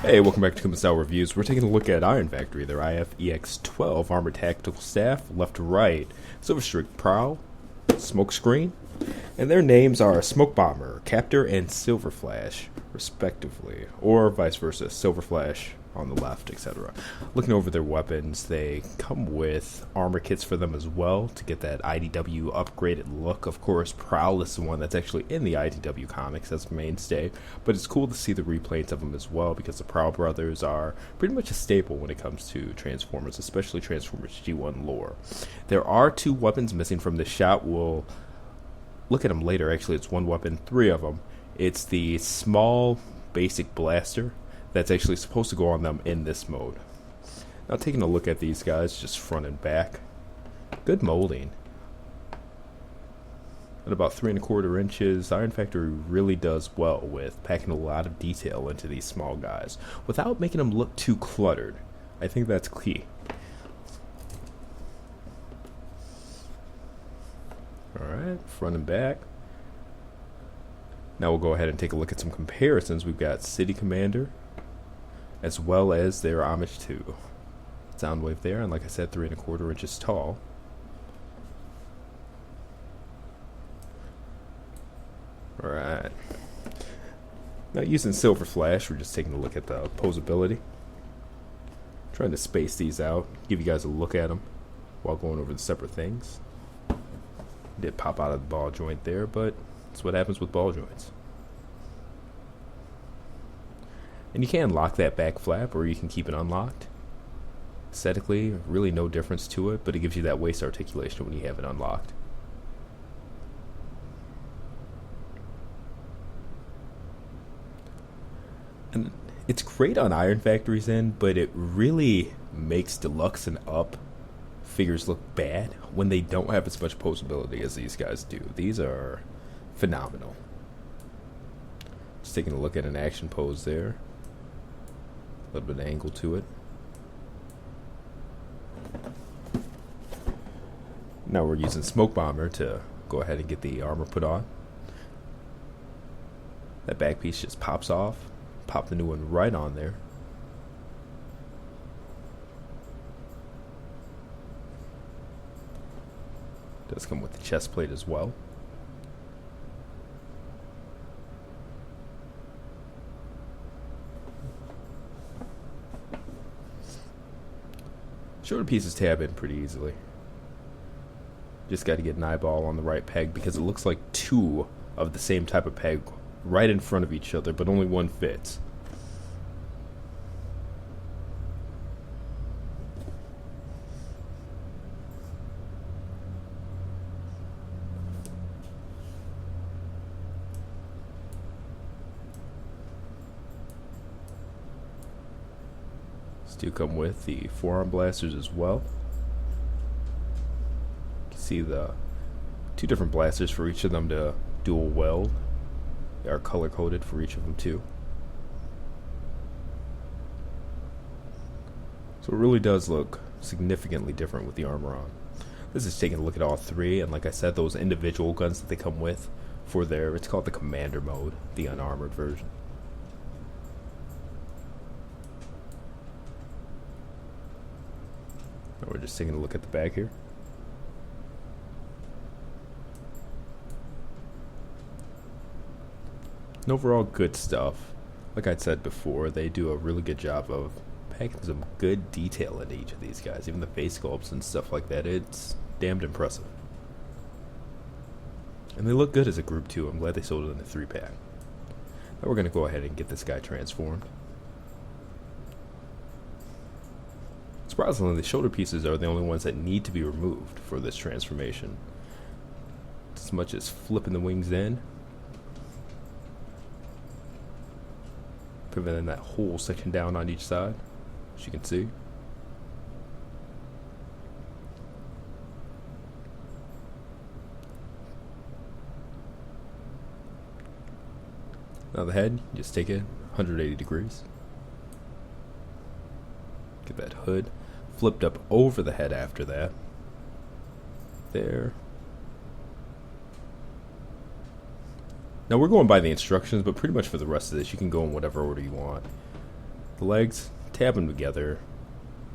Hey, welcome back to Kumbin Style Reviews. We're taking a look at Iron Factory, their IF EX-12 Armored Tactical Staff, left to right, Silver Streak Prowl, Smoke Screen, and their names are Smoke Bomber, Captor, and Silver Flash, respectively, or vice versa, Silver Flash on the left, etc. Looking over their weapons, they come with armor kits for them as well to get that IDW upgraded look. Of course, Prowl is the one that's actually in the IDW comics as a mainstay, but it's cool to see the replays of them as well because the Prowl brothers are pretty much a staple when it comes to Transformers, especially Transformers G1 lore. There are two weapons missing from this shot. We'll look at them later. Actually, it's one weapon, three of them. It's the small basic blaster that's actually supposed to go on them in this mode. Now taking a look at these guys, just front and back, good molding. At about 3 1/4 inches, Iron Factory really does well with packing a lot of detail into these small guys without making them look too cluttered. I think that's key. Alright, front and back. Now we'll go ahead and take a look at some comparisons. We've got City Commander, as well as their homage to Soundwave there, and like I said, 3 1/4 inches tall. Alright. Now using Silver Flash, we're just taking a look at the posability. Trying to space these out, give you guys a look at them while going over the separate things. Did pop out of the ball joint there, but that's what happens with ball joints. And you can lock that back flap, or you can keep it unlocked. Aesthetically, really no difference to it, but it gives you that waist articulation when you have it unlocked. And it's great on Iron Factory's end, but it really makes Deluxe and Up figures look bad when they don't have as much posability as these guys do. These are phenomenal. Just taking a look at an action pose there. A little bit of angle to it. Now we're using Smoke Bomber to go ahead and get the armor put on. That back piece just pops off. Pop the new one right on there. Does come with the chest plate as well. Shoulder pieces tab in pretty easily. Just got to get an eyeball on the right peg because it looks like two of the same type of peg right in front of each other, but only one fits. Do come with the forearm blasters as well. You can see the two different blasters for each of them to dual weld. They are color coded for each of them too. So it really does look significantly different with the armor on. This is taking a look at all three, and like I said, those individual guns that they come with for their, it's called the Commander mode, the unarmored version. We're just taking a look at the back here. And overall, good stuff. Like I said before, they do a really good job of packing some good detail into each of these guys. Even the face sculpts and stuff like that, it's damned impressive. And they look good as a group too. I'm glad they sold it in a 3-pack. Now we're going to go ahead and get this guy transformed. Surprisingly, the shoulder pieces are the only ones that need to be removed for this transformation. As much as flipping the wings in, preventing that whole section down on each side, as you can see. Now the head, just take it 180 degrees. Get that hood flipped up over the head after that. There. Now we're going by the instructions, but pretty much for the rest of this, you can go in whatever order you want. The legs, tab them together,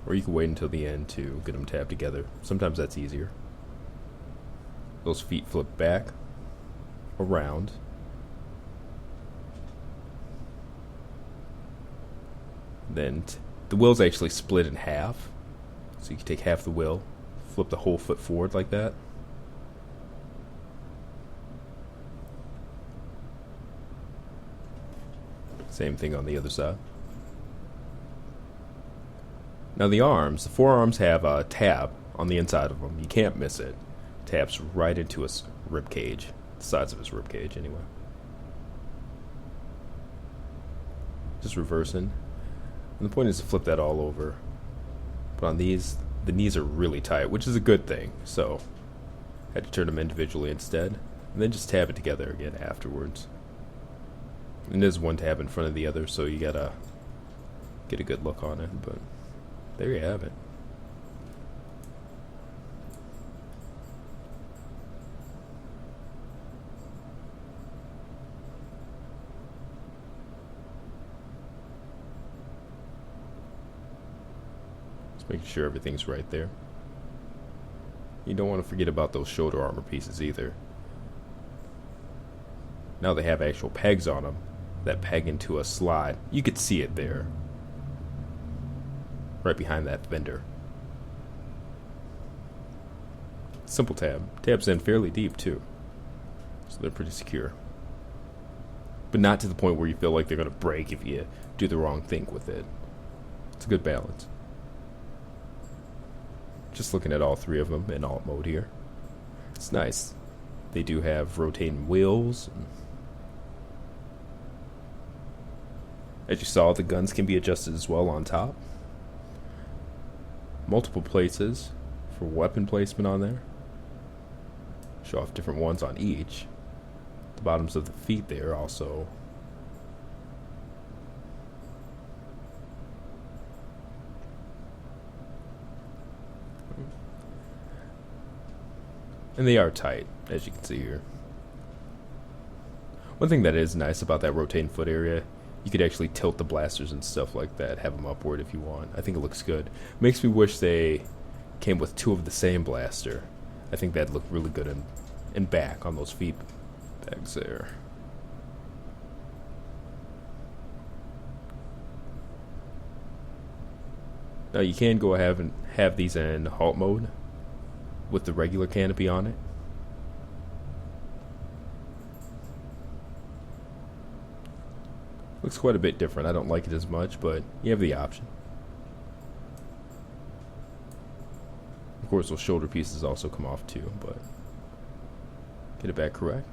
or you can wait until the end to get them tabbed together. Sometimes that's easier. Those feet flip back, around. Then the wheel's actually split in half. So you can take half the wheel, flip the whole foot forward like that. Same thing on the other side. Now the arms, the forearms have a tab on the inside of them. You can't miss it. Tabs right into his rib cage, the sides of his rib cage anyway. Just reversing. And the point is to flip that all over. But on these, the knees are really tight, which is a good thing. So I had to turn them individually instead, and then just tab it together again afterwards. And there's one tab in front of the other, so you gotta get a good look on it. But there you have it. Just making sure everything's right there. You don't want to forget about those shoulder armor pieces either. Now they have actual pegs on them that peg into a slide. You could see it there, right behind that fender. Simple tab. Tabs in fairly deep too, so they're pretty secure. But not to the point where you feel like they're going to break if you do the wrong thing with it. It's a good balance. Just looking at all three of them in alt mode here. It's nice. They do have rotating wheels. As you saw, the guns can be adjusted as well on top. Multiple places for weapon placement on there. Show off different ones on each. The bottoms of the feet there also. And they are tight, as you can see here. One thing that is nice about that rotating foot area, you could actually tilt the blasters and stuff like that, have them upward if you want. I think it looks good. Makes me wish they came with two of the same blaster. I think that'd look really good in back on those feet pegs there. Now you can go ahead and have these in halt mode with the regular canopy on it. Looks quite a bit different. I don't like it as much, but you have the option. Of course, those shoulder pieces also come off too, but get it back correct.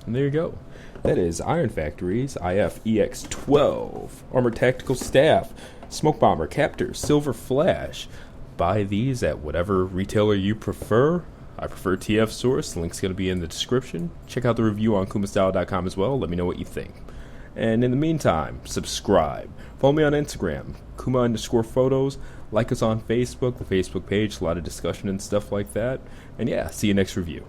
And there you go. That is Iron Factory's IF EX-12 Armored Tactical Staff Smoke Bomber Captor Silver Flash. Buy these at whatever retailer you prefer. I prefer TF Source. The link's going to be in the description. Check out the review on kumastyle.com as well. Let me know what you think. And in the meantime, subscribe. Follow me on Instagram, Kuma_photos. Like us on Facebook, the Facebook page. A lot of discussion and stuff like that. And yeah, see you next review.